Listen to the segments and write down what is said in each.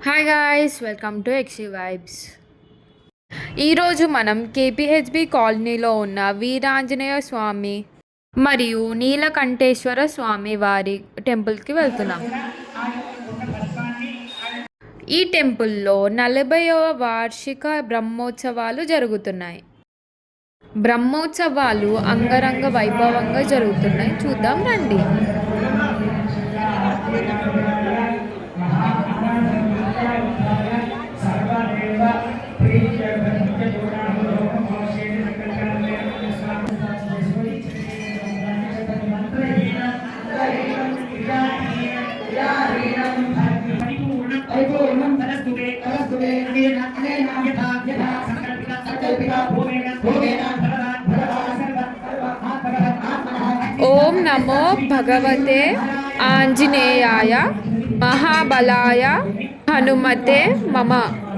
Hi guys, welcome to ఎక్సీ vibes. ఈరోజు మనం కేపీహెచ్బి కాలనీలో ఉన్న వీరాంజనేయ స్వామి మరియు నీలకంఠేశ్వర స్వామి వారి టెంపుల్కి వెళ్తున్నాం. ఈ టెంపుల్లో 40వ వార్షిక బ్రహ్మోత్సవాలు జరుగుతున్నాయి. బ్రహ్మోత్సవాలు అంగరంగ వైభవంగా జరుగుతున్నాయి. చూద్దాం రండి. ఓం నమో భగవతే ఆంజనేయాయ మహాబలాయ హనుమతే మమ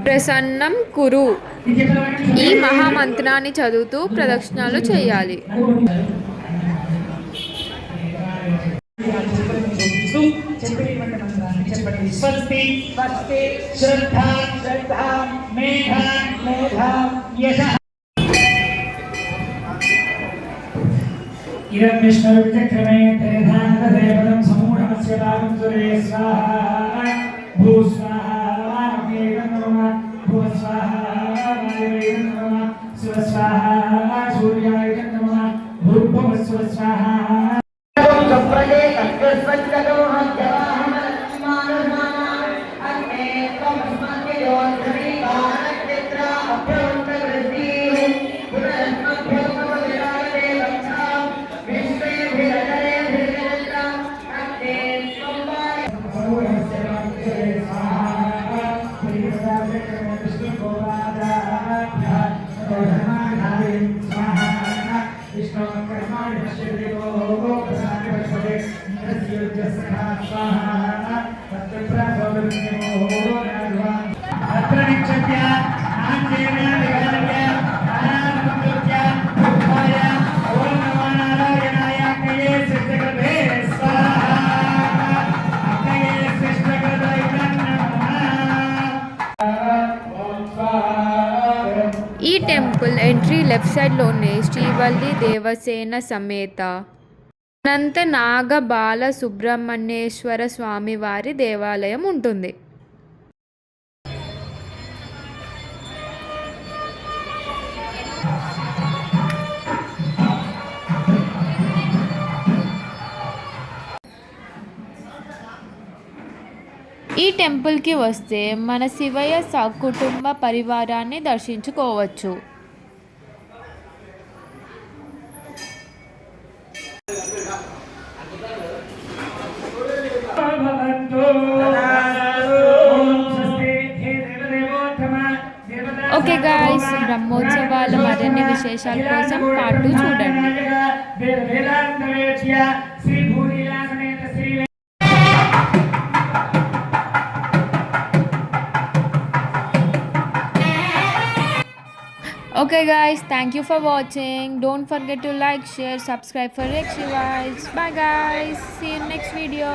ప్రసన్నం కురు. ఈ మహామంత్రాన్ని చదువుతూ ప్రదక్షిణాలు చేయాలి. స్వస్తి స్వస్తి శ్రద్ధ శ్రద్ధ మేధ మేధ యశః ఇదం విష్ణుర్విచక్రమే త్రేధానదేవతం సమూఢమస్య భాగం సురే స్వాహా భూ స్వాహా అగ్నేయం నమః భూ స్వాహా వాయువేయం నమః శివ స్వాహా సూర్యాయ నమః భూర్భువ స్వ స్వాహా ఈ టెంపుల్ ఎంట్రీ లెఫ్ట్ సైడ్లోనే శ్రీవల్లి దేవసేన సమేత అనంత నాగ బాల సుబ్రహ్మణ్యేశ్వర స్వామి వారి దేవాలయం ఉంటుంది. ఈ టెంపుల్కి వస్తే మన శివయ్య సకుటుంబ పరివారాన్ని దర్శించుకోవచ్చు. ఓకే గాయ్స్, బ్రహ్మోత్సవాల మరిన్ని విశేషాల కోసం పార్ట్ 2 చూడండి. Okay guys, thank you for watching. Don't forget to like, share, subscribe for Exy Vibes. Bye guys, see you in next video.